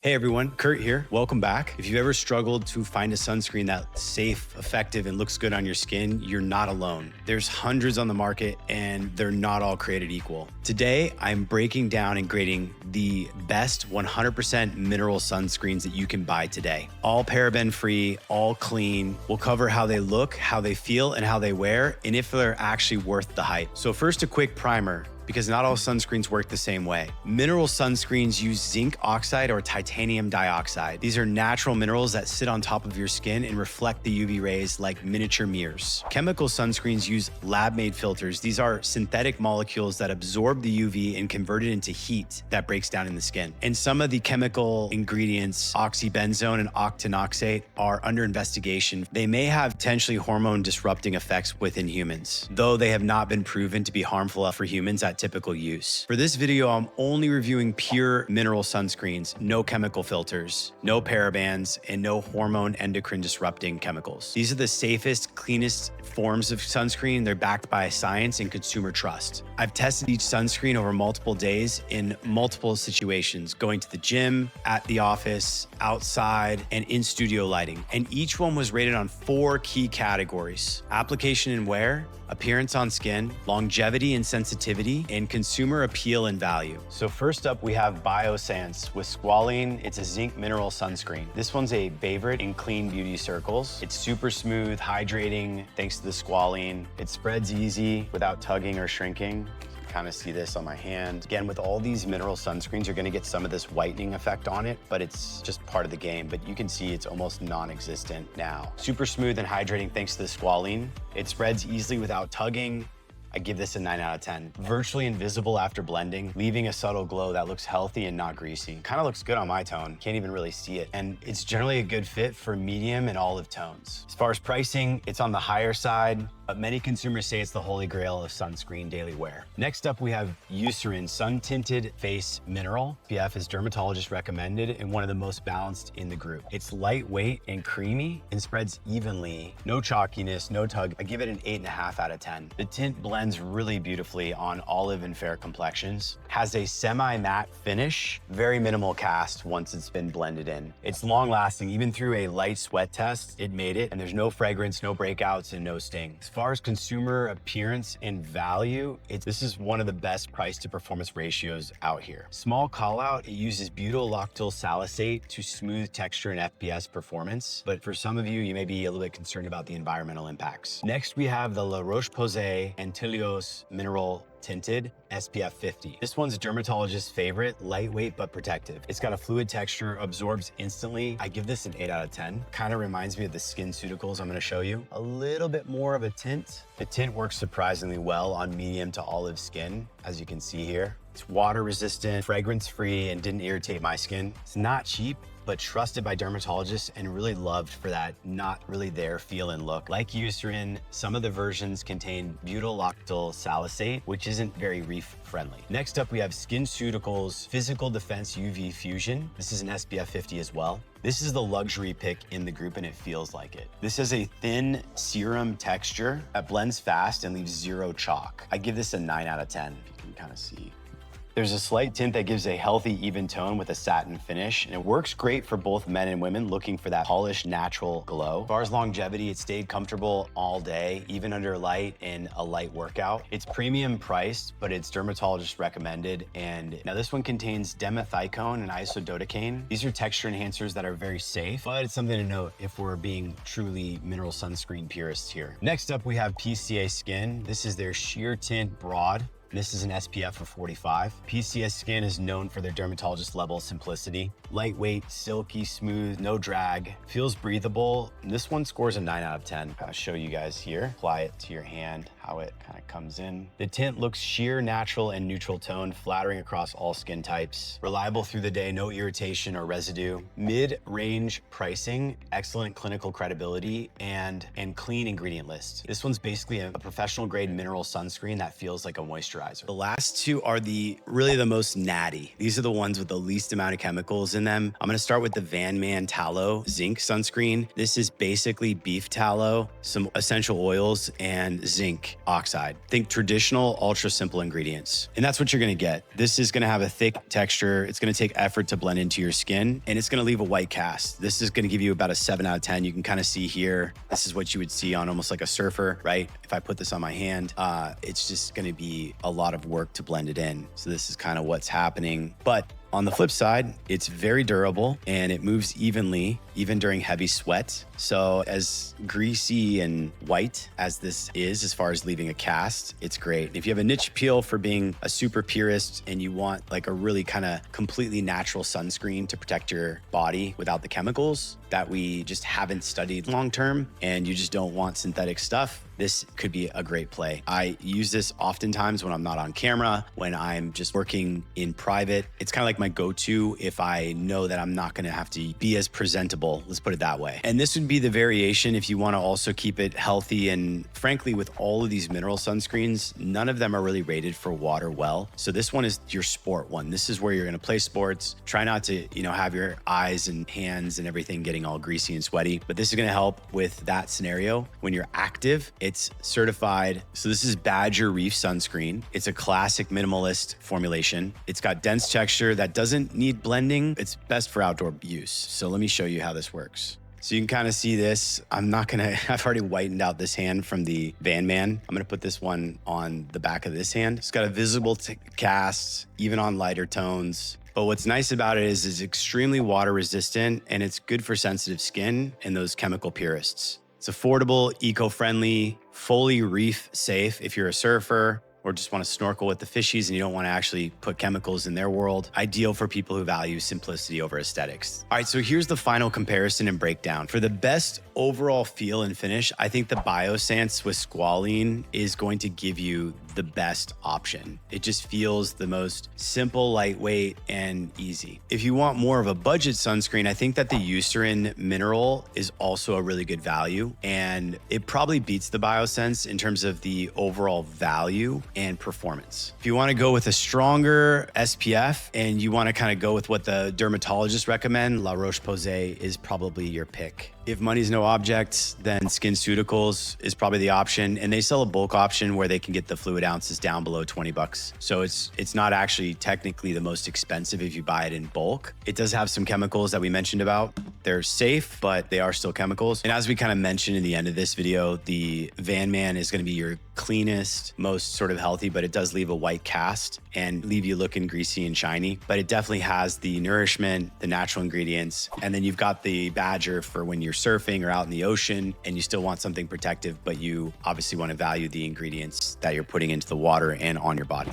Hey everyone, Kurt here. Welcome back. If you've ever struggled to find a sunscreen that's safe, effective, and looks good on your skin, you're not alone. There's hundreds on the market and they're not all created equal. Today, I'm breaking down and grading the best 100% mineral sunscreens that you can buy today. All paraben free, all clean. We'll cover how they look, how they feel, and how they wear, and if they're actually worth the hype. So first, a quick primer, because not all sunscreens work the same way. Mineral sunscreens use zinc oxide or titanium dioxide. These are natural minerals that sit on top of your skin and reflect the UV rays like miniature mirrors. Chemical sunscreens use lab-made filters. These are synthetic molecules that absorb the UV and convert it into heat that breaks down in the skin. And some of the chemical ingredients, oxybenzone and octinoxate, are under investigation. They may have potentially hormone-disrupting effects within humans, though they have not been proven to be harmful for humans at typical use. For this video, I'm only reviewing pure mineral sunscreens, no chemical filters, no parabens, and no hormone endocrine disrupting chemicals. These are the safest, cleanest forms of sunscreen. They're backed by science and consumer trust. I've tested each sunscreen over multiple days in multiple situations, going to the gym, at the office, outside, and in studio lighting. And each one was rated on 4 key categories: application and wear, appearance on skin, longevity and sensitivity, and consumer appeal and value. So first up, we have Biossance with Squalene. It's a zinc mineral sunscreen. This one's a favorite in clean beauty circles. It's super smooth, hydrating, thanks to the Squalene. It spreads easy without tugging or shrinking. Kind of see this on my hand. Again, with all these mineral sunscreens, you're gonna get some of this whitening effect on it, but it's just part of the game. But you can see it's almost non-existent now. Super smooth and hydrating thanks to the Squalene. It spreads easily without tugging. I give this a 9 out of 10. Virtually invisible after blending, leaving a subtle glow that looks healthy and not greasy. Kind of looks good on my tone. Can't even really see it. And it's generally a good fit for medium and olive tones. As far as pricing, it's on the higher side, but many consumers say it's the holy grail of sunscreen daily wear. Next up, we have Eucerin Sun Tinted Face Mineral. SPF is dermatologist recommended and one of the most balanced in the group. It's lightweight and creamy and spreads evenly. No chalkiness, no tug. I give it an 8.5 out of 10. The tint blends really beautifully on olive and fair complexions. Has a semi-matte finish, very minimal cast once it's been blended in. It's long lasting, even through a light sweat test, it made it, and there's no fragrance, no breakouts, and no sting. As far as consumer appearance and value, this is one of the best price to performance ratios out here. Small call out, it uses butyllactyl salicylate to smooth texture and FPS performance, but for some of you, you may be a little bit concerned about the environmental impacts. Next, we have the Roche-Posay Antilles Mineral Tinted SPF 50. This one's a dermatologist's favorite, lightweight but protective. It's got a fluid texture, absorbs instantly. I give this an 8 out of 10. Kind of reminds me of the SkinCeuticals I'm gonna show you. A little bit more of a tint. The tint works surprisingly well on medium to olive skin, as you can see here. It's water resistant, fragrance free, and didn't irritate my skin. It's not cheap, but trusted by dermatologists and really loved for that not really there feel and look. Like Eucerin, some of the versions contain butyllactyl salicylate, which isn't very reef friendly. Next up, we have SkinCeuticals Physical Defense UV Fusion. This is an SPF 50 as well. This is the luxury pick in the group and it feels like it. This has a thin serum texture that blends fast and leaves 0 chalk. I give this a 9 out of 10, if you can kind of see. There's a slight tint that gives a healthy, even tone with a satin finish, and it works great for both men and women looking for that polished, natural glow. As far as longevity, it stayed comfortable all day, even under light in a light workout. It's premium priced, but it's dermatologist recommended. And now this one contains dimethicone and isododecane. These are texture enhancers that are very safe, but it's something to note if we're being truly mineral sunscreen purists here. Next up, we have PCA Skin. This is their sheer tint broad. This is an SPF of 45. PCA Skin is known for their dermatologist level simplicity. Lightweight, silky, smooth, no drag, feels breathable. And this one scores a 9 out of 10. I'll show you guys here. Apply it to your hand, how it kind of comes in. The tint looks sheer, natural, and neutral tone, flattering across all skin types. Reliable through the day, no irritation or residue. Mid-range pricing, excellent clinical credibility, and clean ingredient list. This one's basically a professional grade mineral sunscreen that feels like a moisturizer. The last two are really the most natty. These are the ones with the least amount of chemicals in them. I'm gonna start with the VanMan Tallow Zinc Sunscreen. This is basically beef tallow, some essential oils, and zinc. think oxide. Think traditional, ultra simple ingredients. And that's what you're gonna get. This is gonna have a thick texture. It's gonna take effort to blend into your skin, and it's gonna leave a white cast. This is gonna give you about a 7 out of 10. You can kind of see here, this is what you would see on almost like a surfer, right? If I put this on my hand, it's just gonna be a lot of work to blend it in. So this is kind of what's happening. But on the flip side, it's very durable and it moves evenly, even during heavy sweat. So as greasy and white as this is, as far as leaving a cast, it's great. If you have a niche appeal for being a super purist and you want like a really kind of completely natural sunscreen to protect your body without the chemicals that we just haven't studied long-term, and you just don't want synthetic stuff, this could be a great play. I use this oftentimes when I'm not on camera, when I'm just working in private. It's kind of like my go-to if I know that I'm not gonna have to be as presentable, let's put it that way. And this would be the variation if you wanna also keep it healthy. And frankly, with all of these mineral sunscreens, none of them are really rated for water well. So this one is your sport one. This is where you're gonna play sports. Try not to, have your eyes and hands and everything getting all greasy and sweaty, but this is gonna help with that scenario. When you're active, it's certified. So this is Badger Reef Sunscreen. It's a classic minimalist formulation. It's got dense texture that doesn't need blending. It's best for outdoor use. So let me show you how this works. So you can kind of see this. I've already whitened out this hand from the VanMan. I'm gonna put this one on the back of this hand. It's got a visible cast, even on lighter tones. But what's nice about it is it's extremely water resistant and it's good for sensitive skin and those chemical purists. It's affordable, eco-friendly, fully reef safe if you're a surfer or just want to snorkel with the fishies and you don't want to actually put chemicals in their world. Ideal for people who value simplicity over aesthetics. All right, so here's the final comparison and breakdown. For the best overall feel and finish, I think the Biossance with Squalene is going to give you the best option. It just feels the most simple, lightweight, and easy. If you want more of a budget sunscreen, I think that the Eucerin Mineral is also a really good value, and it probably beats the Biossance in terms of the overall value and performance. If you want to go with a stronger SPF and you want to kind of go with what the dermatologists recommend, La Roche-Posay is probably your pick. If money's no object, then SkinCeuticals is probably the option, and they sell a bulk option where they can get the fluid ounces down below 20 bucks. So it's not actually technically the most expensive if you buy it in bulk. It does have some chemicals that we mentioned about. They're safe, but they are still chemicals. And as we kind of mentioned in the end of this video, the VanMan is going to be your cleanest, most sort of healthy, but it does leave a white cast and leave you looking greasy and shiny. But it definitely has the nourishment, the natural ingredients, and then you've got the Badger for when you're surfing or out in the ocean and you still want something protective, but you obviously want to value the ingredients that you're putting into the water and on your body.